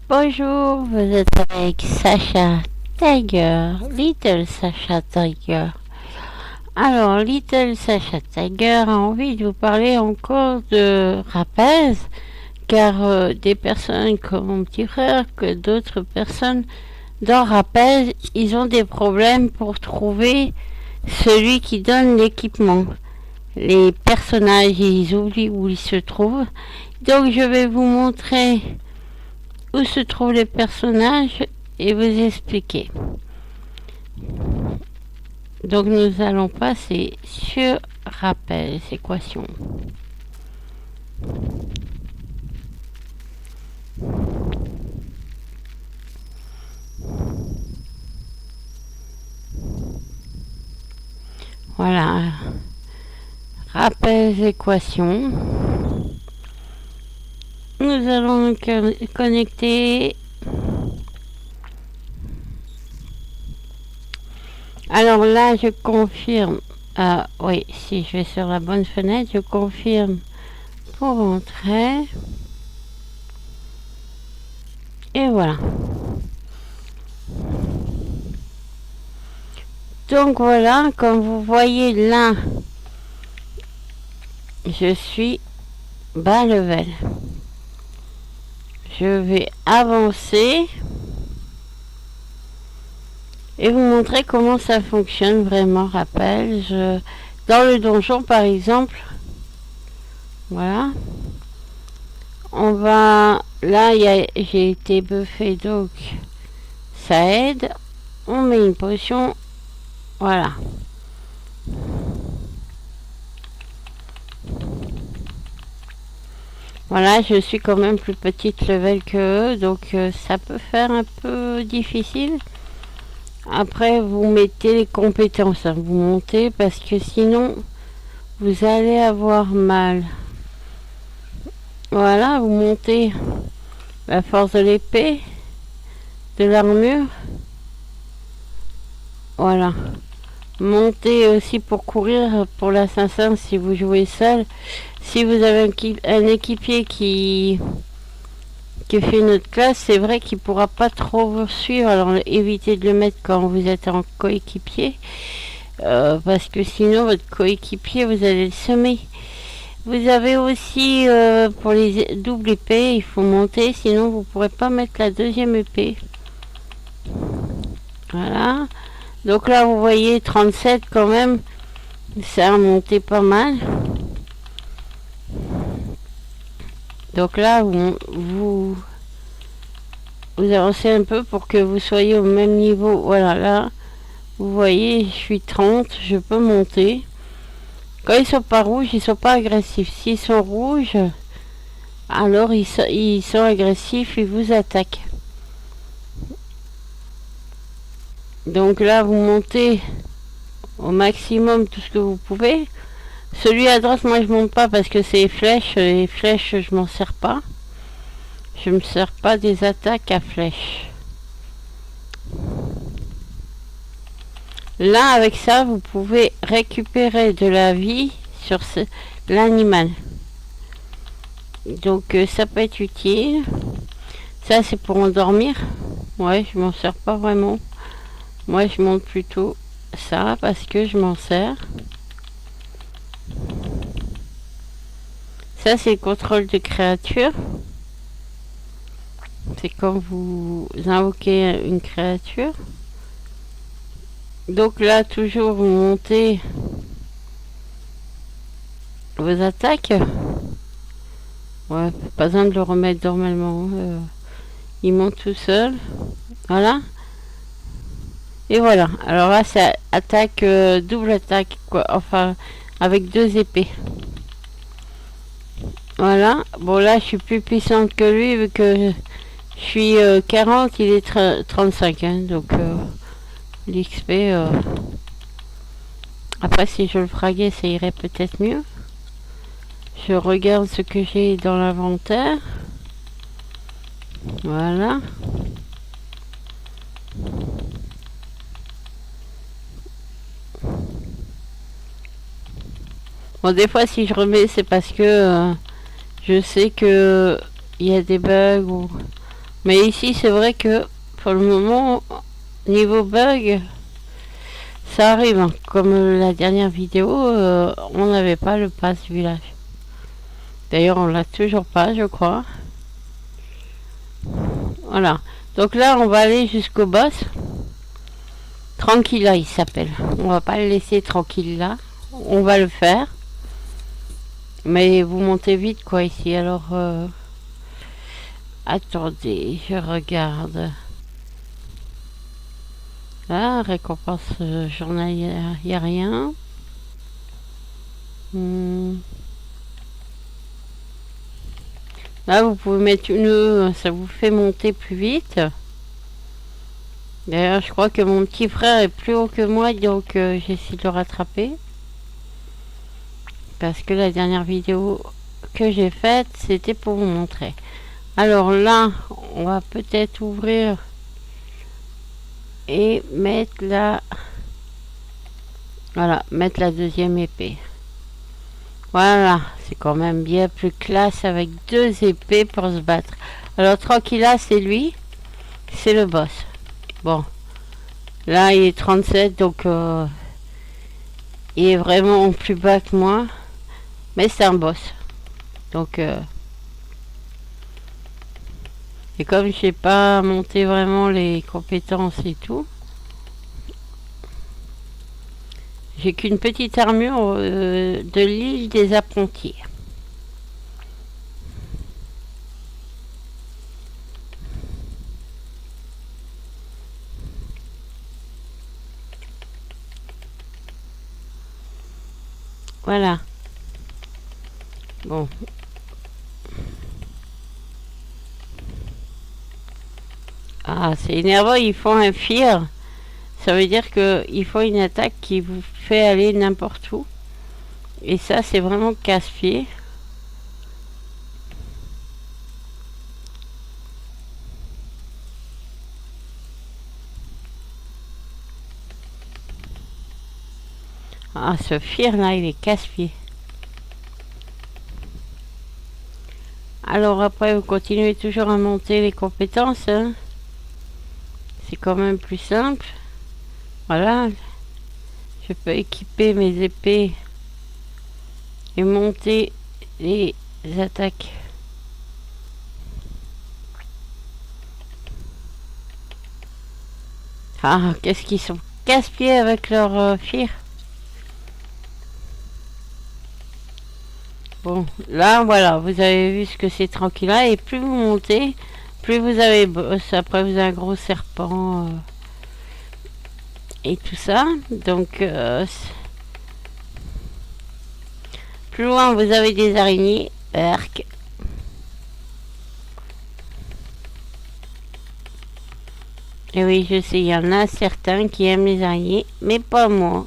Bonjour, vous êtes avec Sacha Tiger, Little Sacha Tiger. Alors, Little Sacha Tiger a envie de vous parler encore de Rapaz, car des personnes comme mon petit frère, que d'autres personnes dans Rapaz, ils ont des problèmes pour trouver celui qui donne l'équipement. Les personnages, ils oublient où ils se trouvent. Donc, je vais vous montrer où se trouvent les personnages et vous expliquer. Donc nous allons passer sur rappel, équation. Voilà. Rappel équation. Nous allons nous connecter. Alors là, je confirme. Ah oui, si je vais sur la bonne fenêtre, je confirme pour entrer. Et voilà. Donc voilà, comme vous voyez là, je suis bas level. Je vais avancer et vous montrer comment ça fonctionne vraiment. Rappel, dans le donjon par exemple, voilà, on va là, j'ai été buffé, donc ça aide. On met une potion, voilà. Voilà, je suis quand même plus petite level que eux, donc ça peut faire un peu difficile. Après, vous mettez les compétences, hein, vous montez, parce que sinon, vous allez avoir mal. Voilà, vous montez la force de l'épée, de l'armure. Voilà. Montez aussi pour courir pour l'assassin si vous jouez seul. Si vous avez un équipier qui fait notre classe, c'est vrai qu'il pourra pas trop vous suivre. Alors évitez de le mettre quand vous êtes en coéquipier. Parce que sinon votre coéquipier, vous allez le semer. Vous avez aussi pour les doubles épées, il faut monter, sinon vous ne pourrez pas mettre la deuxième épée. Voilà. Donc là vous voyez 37 quand même, ça a monté pas mal. Donc là vous avancez un peu pour que vous soyez au même niveau. Voilà, là vous voyez je suis 30, je peux monter. Quand ils sont pas rouges, ils sont pas agressifs. S'ils sont rouges, alors ils sont agressifs, ils vous attaquent. Donc là, vous montez au maximum tout ce que vous pouvez. Celui à droite, moi je monte pas parce que c'est les flèches. Les flèches, je m'en sers pas. Je me sers pas des attaques à flèches. Là, avec ça, vous pouvez récupérer de la vie sur l'animal. Donc ça peut être utile. Ça, c'est pour endormir. Ouais, je m'en sers pas vraiment. Moi, je monte plutôt ça parce que je m'en sers. Ça, c'est le contrôle de créature. C'est quand vous invoquez une créature. Donc là, toujours vous montez vos attaques. Ouais, pas besoin de le remettre normalement. Il monte tout seul. Voilà. Et voilà. Alors là, c'est attaque, double attaque, quoi. Enfin, avec 2 épées. Voilà. Bon, là, je suis plus puissante que lui, vu que je suis 40, il est 35. Hein, donc, l'XP... Après, si je le fraguais, ça irait peut-être mieux. Je regarde ce que j'ai dans l'inventaire. Voilà. Bon, des fois, si je remets, c'est parce que je sais que il y a des bugs Mais ici, c'est vrai que pour le moment, niveau bug, ça arrive. Hein. Comme la dernière vidéo, on n'avait pas le pass village. D'ailleurs, on l'a toujours pas, je crois. Voilà. Donc là, on va aller jusqu'au boss. Tranquilla, il s'appelle. On va pas le laisser tranquille là. On va le faire. Mais vous montez vite, quoi, ici. Alors, attendez, je regarde. Là, récompense journalière, il n'y a rien. Là, vous pouvez mettre une... Ça vous fait monter plus vite. D'ailleurs, je crois que mon petit frère est plus haut que moi, donc j'essaie de le rattraper. Parce que la dernière vidéo que j'ai faite, c'était pour vous montrer. Alors là, on va peut-être ouvrir et mettre la... Voilà, mettre la deuxième épée. Voilà, c'est quand même bien plus classe avec 2 épées pour se battre. Alors Tranquilla, c'est lui. C'est le boss. Bon. Là, il est 37, donc il est vraiment plus bas que moi. Mais c'est un boss. Donc... et comme je n'ai pas monté vraiment les compétences et tout, j'ai qu'une petite armure de l'île des apprentis. Voilà. Bon. Ah, c'est énervant, ils font un fear. Ça veut dire qu'il faut une attaque qui vous fait aller n'importe où. Et ça, c'est vraiment casse-pied. Ah, ce fear là, il est casse-pied. Alors après, vous continuez toujours à monter les compétences. Hein. C'est quand même plus simple. Voilà. Je peux équiper mes épées et monter les attaques. Ah, qu'est-ce qu'ils sont casse-pieds avec leur fear. Bon, là, voilà, vous avez vu ce que c'est Tranquilla. Et plus vous montez, plus vous avez boss. Après, vous avez un gros serpent et tout ça. Donc, plus loin, vous avez des araignées. Arc. Et oui, je sais, il y en a certains qui aiment les araignées, mais pas moi.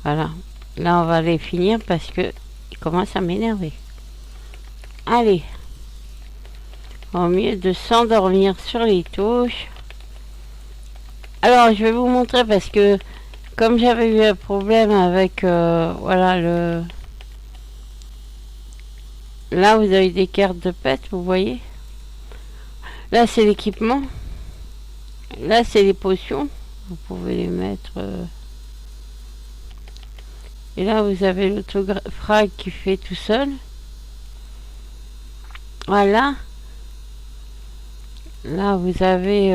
Voilà. Là, on va les finir parce que il commence à m'énerver. Allez. Au mieux de s'endormir sur les touches. Alors, je vais vous montrer parce que comme j'avais eu un problème avec voilà le... Là, vous avez des cartes de pète, vous voyez. Là, c'est l'équipement. Là, c'est les potions. Vous pouvez les mettre... Et là, vous avez l'autofrag qui fait tout seul. Voilà. Là, vous avez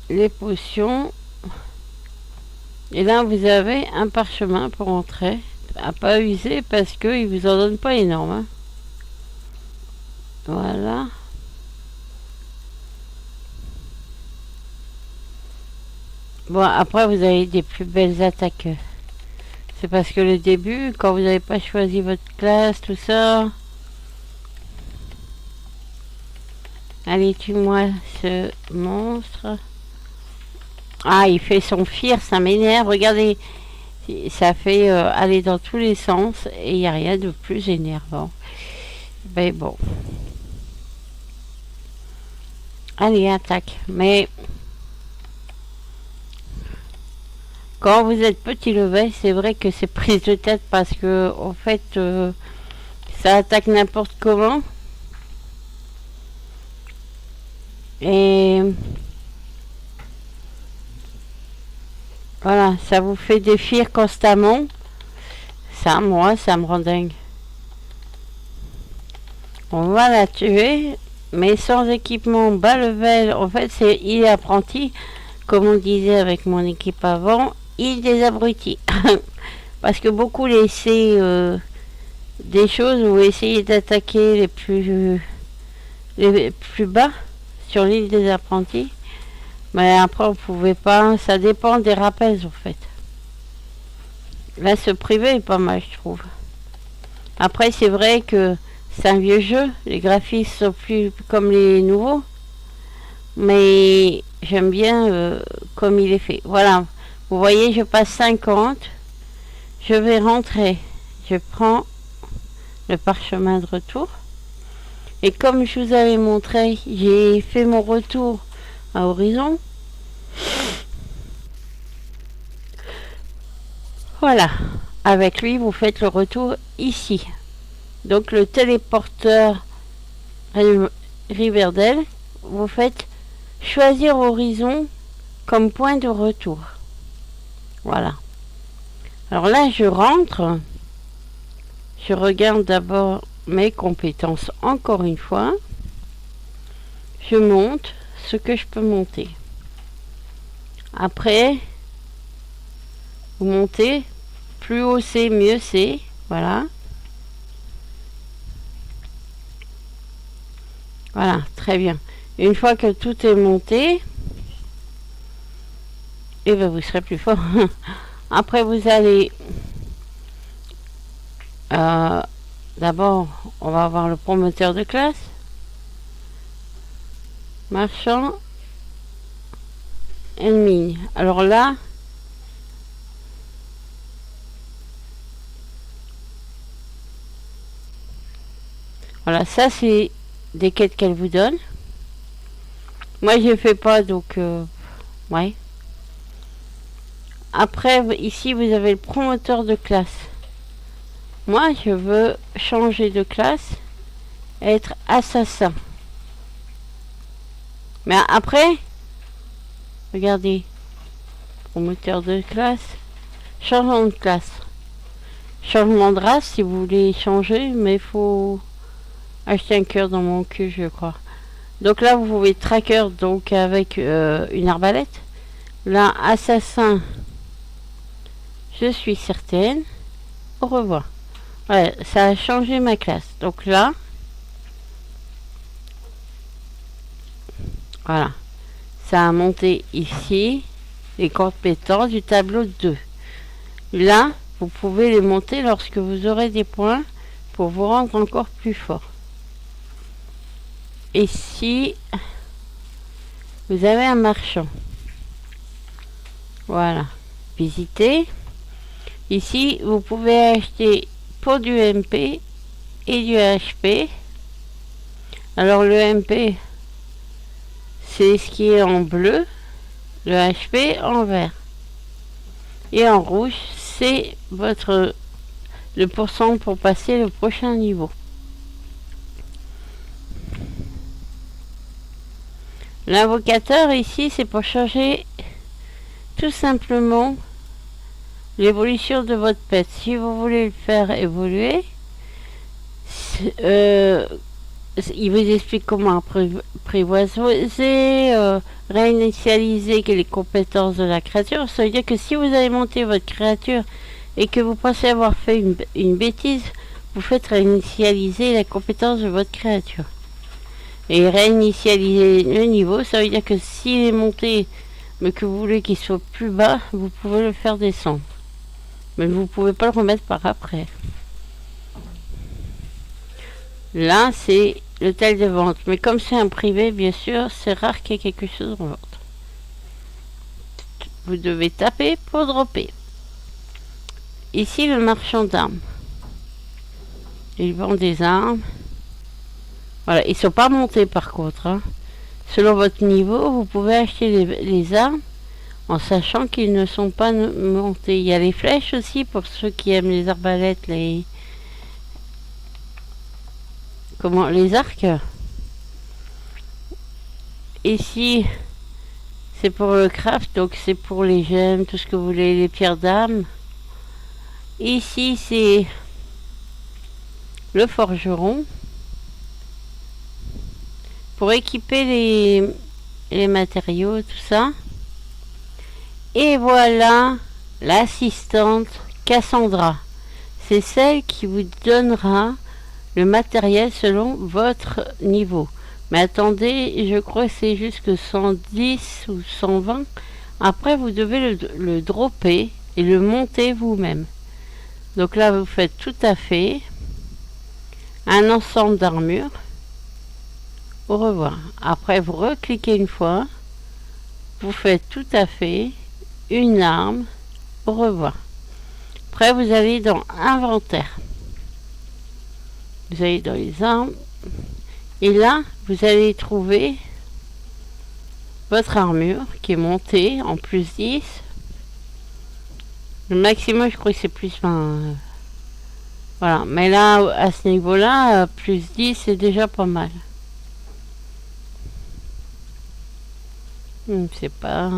les potions. Et là, vous avez un parchemin pour entrer. À pas user parce qu'ils vous en donnent pas énorme. Hein. Voilà. Bon, après, vous avez des plus belles attaques. C'est parce que le début, quand vous n'avez pas choisi votre classe, tout ça... Allez, tue-moi ce monstre. Ah, il fait son fear, ça m'énerve. Regardez, ça fait aller dans tous les sens et il n'y a rien de plus énervant. Mais bon. Allez, attaque. Mais quand vous êtes petit level, c'est vrai que c'est prise de tête parce que, en fait, ça attaque n'importe comment. Et voilà, ça vous fait défier constamment. Ça, moi, ça me rend dingue. On va la tuer, mais sans équipement bas level. En fait, c'est il est apprenti, comme on disait avec mon équipe avant, il des abrutis. Parce que beaucoup laissaient des choses ou essayer d'attaquer les plus bas sur l'île des apprentis. Mais après, on pouvait pas. Ça dépend des rappels, en fait. Là, ce privé est pas mal, je trouve. Après, c'est vrai que c'est un vieux jeu. Les graphismes sont plus comme les nouveaux. Mais j'aime bien comme il est fait. Voilà. Vous voyez, je passe 50. Je vais rentrer. Je prends le parchemin de retour. Et comme je vous avais montré, j'ai fait mon retour à Horizon. Voilà. Avec lui, vous faites le retour ici. Donc le téléporteur Riverdale, vous faites choisir Horizon comme point de retour. Voilà. Alors là, je rentre. Je regarde d'abord mes compétences encore une fois. Je monte ce que je peux monter. Après, vous montez. Plus haut c'est, mieux c'est. Voilà. Voilà, très bien. Une fois que tout est monté, et ben vous serez plus fort. Après, vous allez... d'abord, on va avoir le promoteur de classe. Marchand. Ennemi. Alors là... Voilà, ça c'est des quêtes qu'elle vous donne. Moi, je ne fais pas, donc... ouais. Après, ici, vous avez le promoteur de classe. Moi, je veux changer de classe, être assassin. Mais après, regardez, promoteur de classe, changement de classe. Changement de race, si vous voulez changer, mais il faut acheter un cœur dans mon cul, je crois. Donc là, vous pouvez tracker donc avec une arbalète. Là, assassin, je suis certaine. Au revoir. Ouais, ça a changé ma classe. Donc là, voilà. Ça a monté ici les compétences du tableau 2. Là, vous pouvez les monter lorsque vous aurez des points pour vous rendre encore plus fort. Ici, vous avez un marchand. Voilà. Visiter. Ici, vous pouvez acheter pour du MP et du HP. Alors le MP, c'est ce qui est en bleu, le HP en vert. Et en rouge, c'est le pourcent pour passer le prochain niveau. L'invocateur ici, c'est pour changer tout simplement l'évolution de votre pet. Si vous voulez le faire évoluer, il vous explique comment apprivoiser, réinitialiser les compétences de la créature. Ça veut dire que si vous avez monté votre créature et que vous pensez avoir fait une bêtise, vous faites réinitialiser la compétence de votre créature. Et réinitialiser le niveau, ça veut dire que s'il est monté mais que vous voulez qu'il soit plus bas, vous pouvez le faire descendre. Mais vous ne pouvez pas le remettre par après. Là, c'est le tel de vente. Mais comme c'est un privé, bien sûr, c'est rare qu'il y ait quelque chose en vente. Vous devez taper pour dropper. Ici, le marchand d'armes. Il vend des armes. Voilà, ils ne sont pas montés par contre. Hein. selon votre niveau, vous pouvez acheter les armes en sachant qu'ils ne sont pas montés. Il y a les flèches aussi pour ceux qui aiment les arbalètes, les arcs. Ici, c'est pour le craft, donc c'est pour les gemmes, tout ce que vous voulez, les pierres d'âme. Ici, c'est le forgeron pour équiper les matériaux, tout ça. Et voilà l'assistante Cassandra. C'est celle qui vous donnera le matériel selon votre niveau. Mais attendez, je crois que c'est jusque 110 ou 120. Après, vous devez le dropper et le monter vous-même. Donc là, vous faites tout à fait un ensemble d'armures. Au revoir. Après, vous recliquez une fois. Vous faites tout à fait une arme. Au revoir. Après, vous allez dans inventaire. Vous allez dans les armes. Et là, vous allez trouver votre armure qui est montée en plus 10. Le maximum, je crois que c'est plus 20. Voilà. Mais là, à ce niveau-là, plus 10, c'est déjà pas mal. C'est pas...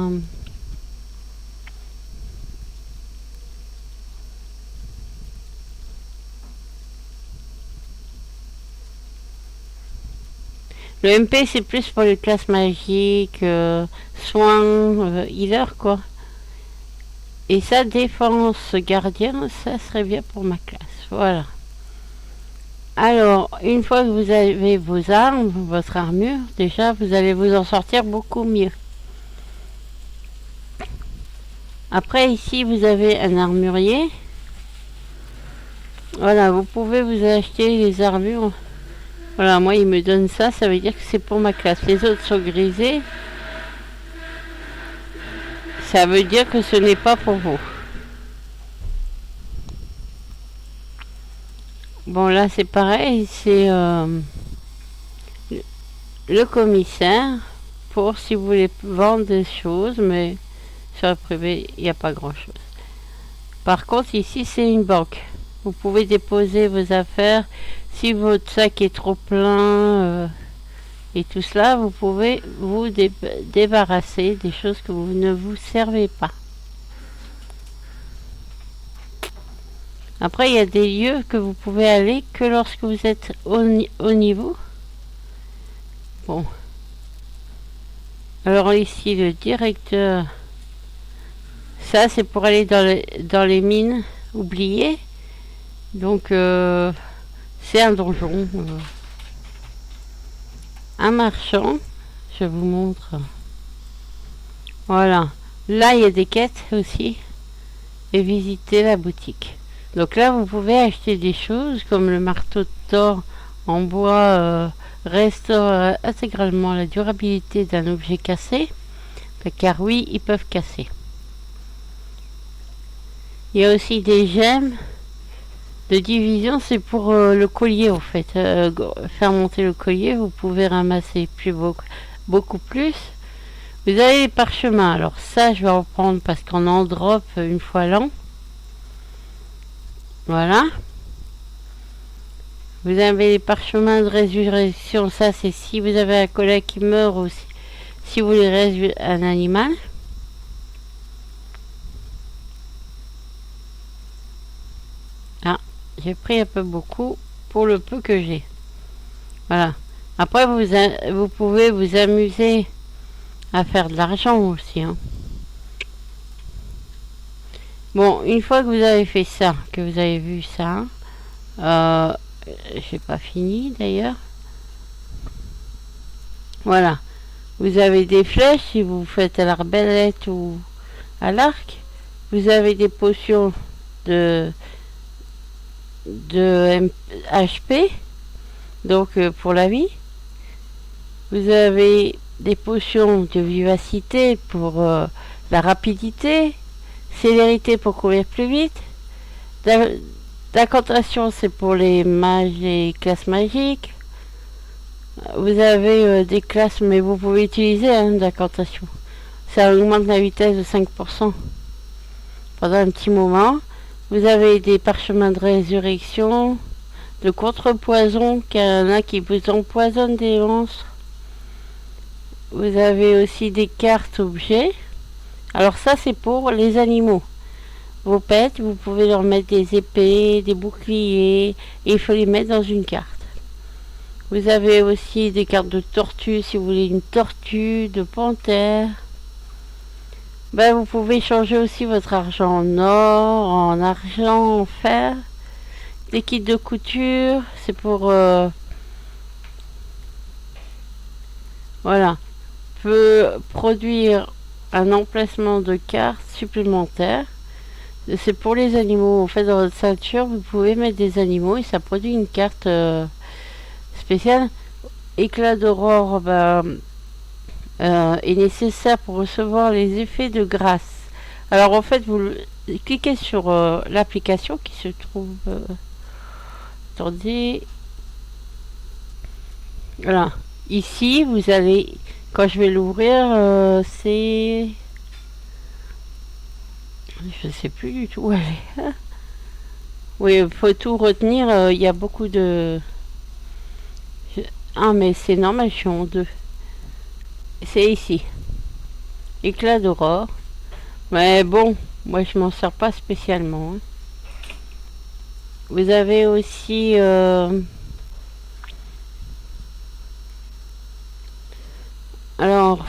Le MP, c'est plus pour les classes magiques, soins, healer, quoi. Et ça, défense gardien, ça serait bien pour ma classe. Voilà. Alors, une fois que vous avez vos armes, votre armure, déjà, vous allez vous en sortir beaucoup mieux. Après, ici, vous avez un armurier. Voilà, vous pouvez vous acheter les armures. Voilà, moi, il me donne ça, ça veut dire que c'est pour ma classe. Les autres sont grisés. Ça veut dire que ce n'est pas pour vous. Bon, là, c'est pareil, c'est le commissaire pour si vous voulez vendre des choses, mais sur le privé, il n'y a pas grand-chose. Par contre, ici, c'est une banque. Vous pouvez déposer vos affaires. Si votre sac est trop plein et tout cela, vous pouvez vous débarrasser des choses que vous ne vous servez pas. Après, il y a des lieux que vous pouvez aller que lorsque vous êtes au niveau. Bon. Alors ici, le directeur. Ça, c'est pour aller dans les mines oubliées. Donc, c'est un donjon. Un marchand. Je vous montre. Voilà. Là, il y a des quêtes aussi. Et visiter la boutique. Donc là, vous pouvez acheter des choses comme le marteau de Thor en bois restaure intégralement la durabilité d'un objet cassé. Car oui, ils peuvent casser. Il y a aussi des gemmes de division, c'est pour le collier en fait. Faire monter le collier, vous pouvez ramasser beaucoup plus. Vous avez les parchemins. Alors ça, je vais en prendre parce qu'on en drop une fois l'an. Voilà. Vous avez les parchemins de résurrection. Ça, c'est si vous avez un collègue qui meurt ou si vous voulez résurger un animal. Ah, j'ai pris un peu beaucoup pour le peu que j'ai. Voilà. Après, vous pouvez vous amuser à faire de l'argent aussi. Hein. Bon, une fois que vous avez fait ça, que vous avez vu ça, j'ai pas fini d'ailleurs. Voilà. Vous avez des flèches si vous faites à l'arbalète ou à l'arc. Vous avez des potions de HP, donc pour la vie. Vous avez des potions de vivacité pour la rapidité, célérité pour courir plus vite, d'incantation c'est pour les mages et classes magiques, Vous avez des classes, mais vous pouvez utiliser d'incantation. Ça augmente la vitesse de 5% pendant un petit moment. Vous avez des parchemins de résurrection, de contrepoison, qu'il y en a qui vous empoisonnent des monstres. Vous avez aussi des cartes objets. Alors ça, c'est pour les animaux. Vos pets, vous pouvez leur mettre des épées, des boucliers, et il faut les mettre dans une carte. Vous avez aussi des cartes de tortue, si vous voulez une tortue, de panthère. Ben, vous pouvez changer aussi votre argent en or, en argent, en fer. Des kits de couture, c'est pour... voilà. Peut produire un emplacement de cartes supplémentaires. C'est pour les animaux. En fait, dans votre ceinture, vous pouvez mettre des animaux et ça produit une carte spéciale. Éclat d'aurore est nécessaire pour recevoir les effets de grâce. Alors en fait, vous cliquez sur l'application qui se trouve... attendez. Voilà. Ici, vous allez... Quand je vais l'ouvrir, c'est... Je sais plus du tout où elle est. Oui, il faut tout retenir. Il y a beaucoup de... Ah, mais c'est normal, je suis en deux. C'est ici. Éclat d'aurore. Mais bon, moi je m'en sers pas spécialement. Vous avez aussi... Alors,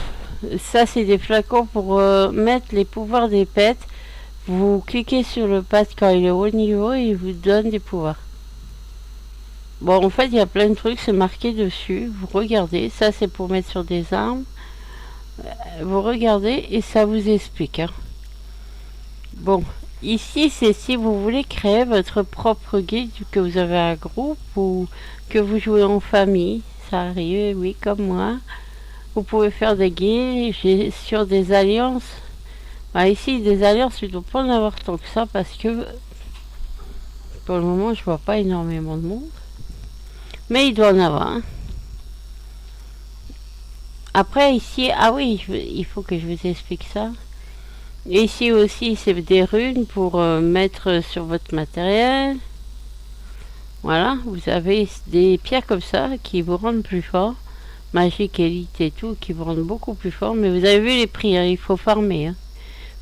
ça c'est des flacons pour mettre les pouvoirs des pets. Vous cliquez sur le pet quand il est au haut niveau et il vous donne des pouvoirs. Bon, en fait, il y a plein de trucs, c'est marqué dessus. Vous regardez, ça c'est pour mettre sur des armes. Vous regardez et ça vous explique. Hein. Bon, ici c'est si vous voulez créer votre propre guide, que vous avez un groupe ou que vous jouez en famille. Ça arrive, oui, comme moi. Vous pouvez faire des guildes sur des alliances. Bah, ici, des alliances, il ne doit pas en avoir tant que ça parce que pour le moment, je vois pas énormément de monde. Mais il doit en avoir. Hein. Après, ici, ah oui, il faut que je vous explique ça. Et ici aussi, c'est des runes pour mettre sur votre matériel. Voilà, vous avez des pierres comme ça qui vous rendent plus fort. Magique, élite et tout, qui vous rendent beaucoup plus fort. Mais vous avez vu les prix, hein, il faut farmer. Hein.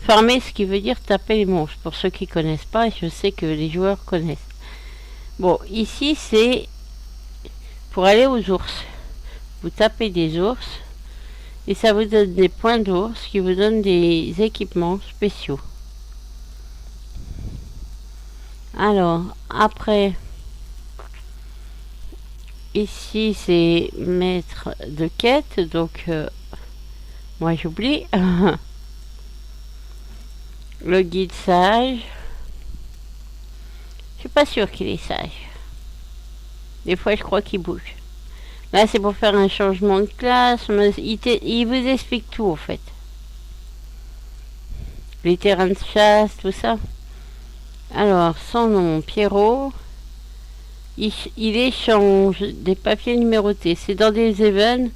Farmer, ce qui veut dire taper les monstres. Pour ceux qui connaissent pas, et je sais que les joueurs connaissent. Bon, ici, c'est pour aller aux ours. Vous tapez des ours. Et ça vous donne des points d'ours qui vous donnent des équipements spéciaux. Alors, après, ici c'est maître de quête, donc moi j'oublie. Le guide sage. Je suis pas sûr qu'il est sage. Des fois je crois qu'il bouge. Là c'est pour faire un changement de classe, mais il vous explique tout en fait. Les terrains de chasse, tout ça. Alors, son nom, Pierrot. Il échange des papiers numérotés. C'est dans des événements,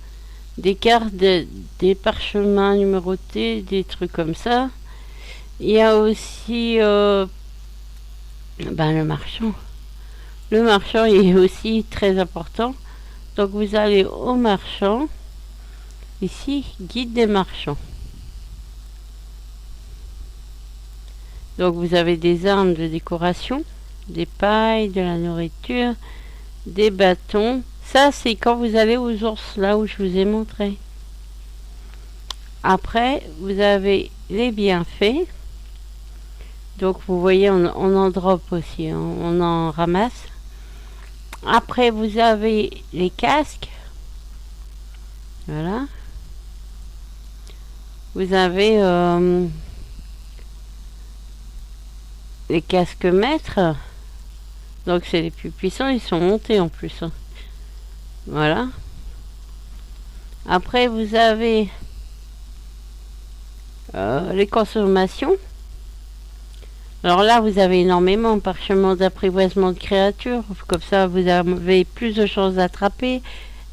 des cartes, des parchemins numérotés, des trucs comme ça. Il y a aussi le marchand. Le marchand est aussi très important. Donc vous allez au marchand. Ici, guide des marchands. Donc vous avez des armes de décoration, des pailles, de la nourriture, des bâtons. Ça, c'est quand vous allez aux ours, là où je vous ai montré. Après, vous avez les bienfaits. Donc vous voyez, on en drop aussi, hein, on en ramasse. Après, vous avez les casques. Voilà. Vous avez les casques maîtres. Donc c'est les plus puissants, ils sont montés en plus. Hein. Voilà. Après, vous avez les consommations. Alors là, vous avez énormément parchemin d'apprivoisement de créatures. Comme ça, vous avez plus de chances d'attraper.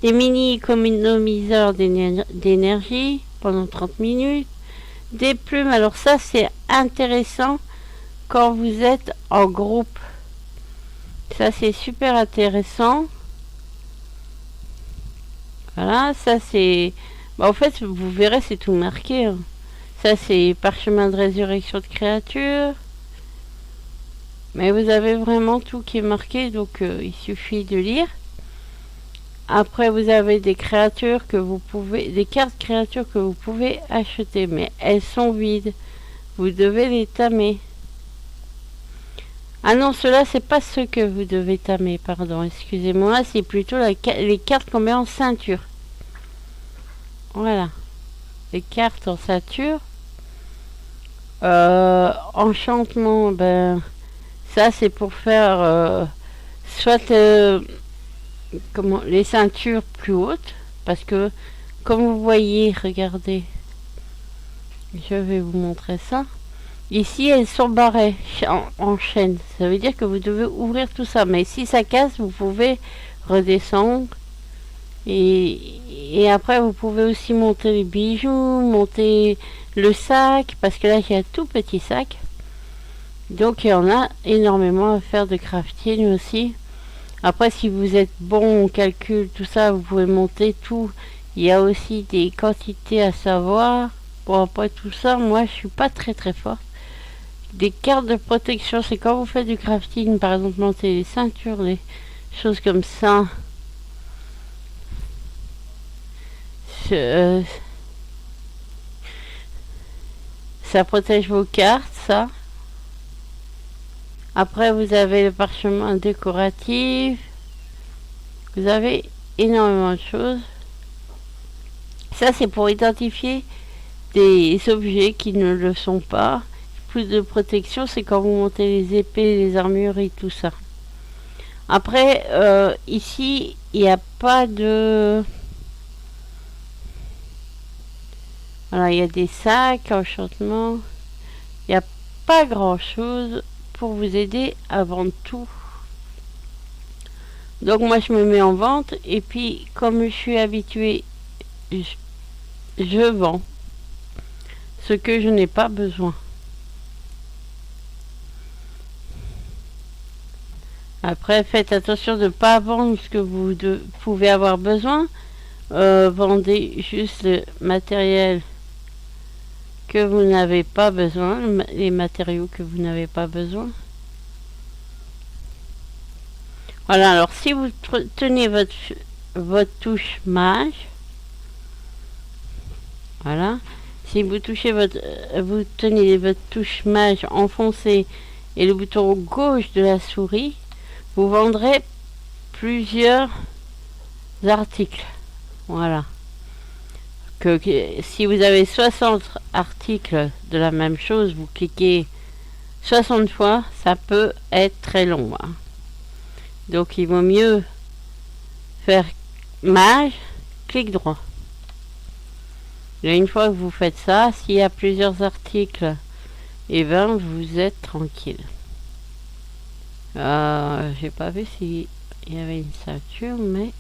des mini économiseurs d'énergie pendant 30 minutes, des plumes. Alors ça c'est intéressant quand vous êtes en groupe. Ça c'est super intéressant. Voilà, ça c'est... en fait, vous verrez, c'est tout marqué. Hein. Ça c'est parchemin de résurrection de créatures. Mais vous avez vraiment tout qui est marqué, donc il suffit de lire. Après, vous avez des créatures que vous pouvez... des cartes créatures que vous pouvez acheter, mais elles sont vides. Vous devez les tamer. Ah non, ceux-là, c'est pas ceux que vous devez tamer, pardon, excusez-moi. C'est plutôt les cartes qu'on met en ceinture. Voilà. Les cartes en ceinture. Enchantement, ben... ça, c'est pour faire... soit... les ceintures plus hautes. Parce que, comme vous voyez, regardez. Je vais vous montrer ça. Ici, elles sont barrées en chaîne. Ça veut dire que vous devez ouvrir tout ça. Mais si ça casse, vous pouvez redescendre. Et après, vous pouvez aussi monter les bijoux, monter le sac. Parce que là, j'ai un tout petit sac. Donc, il y en a énormément à faire de crafting aussi. Après, si vous êtes bon au calcul, tout ça, vous pouvez monter tout. Il y a aussi des quantités à savoir. Bon, après tout ça, moi, je suis pas très forte. Des cartes de protection, c'est quand vous faites du crafting, par exemple monter les ceintures, les choses comme ça. Ça protège vos cartes, ça. Après, vous avez le parchemin décoratif. Vous avez énormément de choses. Ça, c'est pour identifier des objets qui ne le sont pas. Plus de protection, c'est quand vous montez les épées, les armures et tout ça. Après, ici, il n'y a pas de... voilà, il y a des sacs, enchantement. Il n'y a pas grand-chose pour vous aider à vendre tout. Donc moi, je me mets en vente. Et puis, comme je suis habituée, je vends ce que je n'ai pas besoin. Après, faites attention de ne pas vendre ce que vous pouvez avoir besoin. Vendez juste le matériel que vous n'avez pas besoin, les matériaux que vous n'avez pas besoin. Voilà, alors si vous tenez votre touche mage, voilà, si vous vous tenez votre touche mage enfoncée et le bouton gauche de la souris, vous vendrez plusieurs articles. Voilà. Si vous avez 60 articles de la même chose, vous cliquez 60 fois, ça peut être très long. Hein. Donc il vaut mieux faire mage, clic droit. Et une fois que vous faites ça, s'il y a plusieurs articles, et ben vous êtes tranquille. J'ai pas vu s'il y avait une ceinture, mais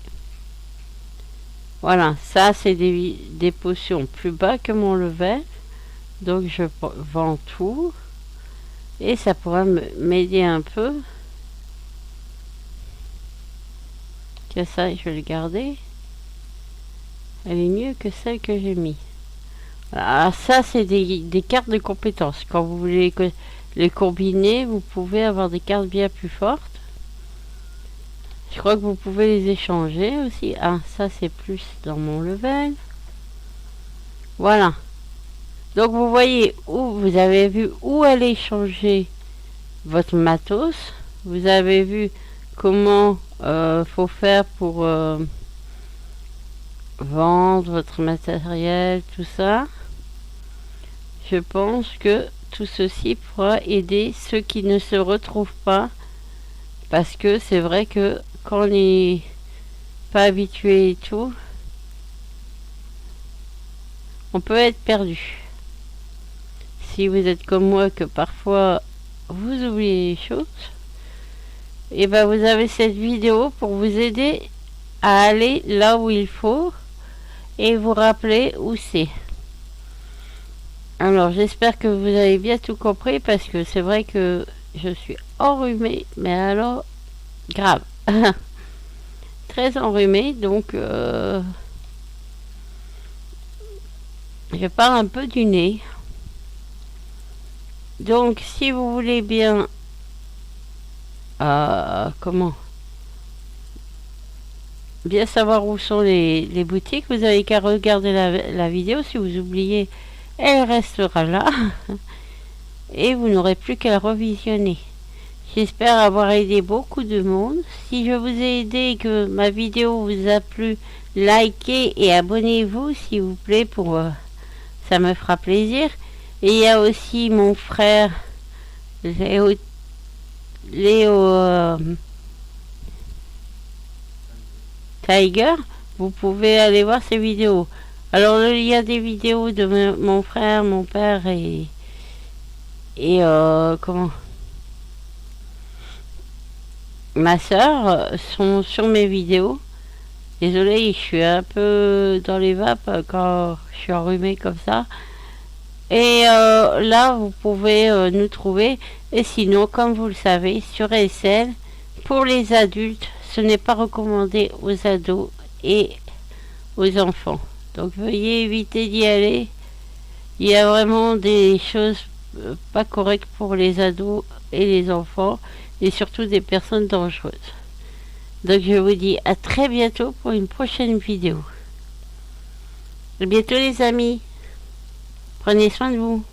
voilà, ça c'est des potions plus bas que mon level, donc je vends tout et ça pourra m'aider un peu. Que ça, je vais le garder. Elle est mieux que celle que j'ai mis. Alors ça c'est des cartes de compétences. Quand vous voulez les combiner, vous pouvez avoir des cartes bien plus fortes. Je crois que vous pouvez les échanger aussi. Ah, ça c'est plus dans mon level. Voilà. Donc vous voyez où vous avez vu où aller changer votre matos. Vous avez vu comment faut faire pour vendre votre matériel, tout ça. Je pense que tout ceci pourra aider ceux qui ne se retrouvent pas, parce que c'est vrai que quand on n'est pas habitué et tout, on peut être perdu. Si vous êtes comme moi que parfois vous oubliez les choses, et ben vous avez cette vidéo pour vous aider à aller là où il faut et vous rappeler où c'est. Alors j'espère que vous avez bien tout compris parce que c'est vrai que je suis enrhumée, mais alors grave. Très enrhumée, donc je parle un peu du nez. Donc si vous voulez bien comment bien savoir où sont les boutiques, vous avez qu'à regarder la vidéo. Si vous oubliez, elle restera là et vous n'aurez plus qu'à la revisionner. J'espère avoir aidé beaucoup de monde. Si je vous ai aidé et que ma vidéo vous a plu, likez et abonnez-vous s'il vous plaît, pour ça me fera plaisir. Et il y a aussi mon frère Léo Tiger. Vous pouvez aller voir ses vidéos. Alors le lien des vidéos de mon frère, mon père et comment ma soeur sont sur mes vidéos. Désolée, je suis un peu dans les vapes quand je suis enrhumée comme ça. Et là, vous pouvez nous trouver. Et sinon, comme vous le savez, sur SL, pour les adultes, ce n'est pas recommandé aux ados et aux enfants. Donc veuillez éviter d'y aller. Il y a vraiment des choses pas correctes pour les ados et les enfants, et surtout des personnes dangereuses. Donc je vous dis à très bientôt pour une prochaine vidéo. À bientôt les amis. Prenez soin de vous.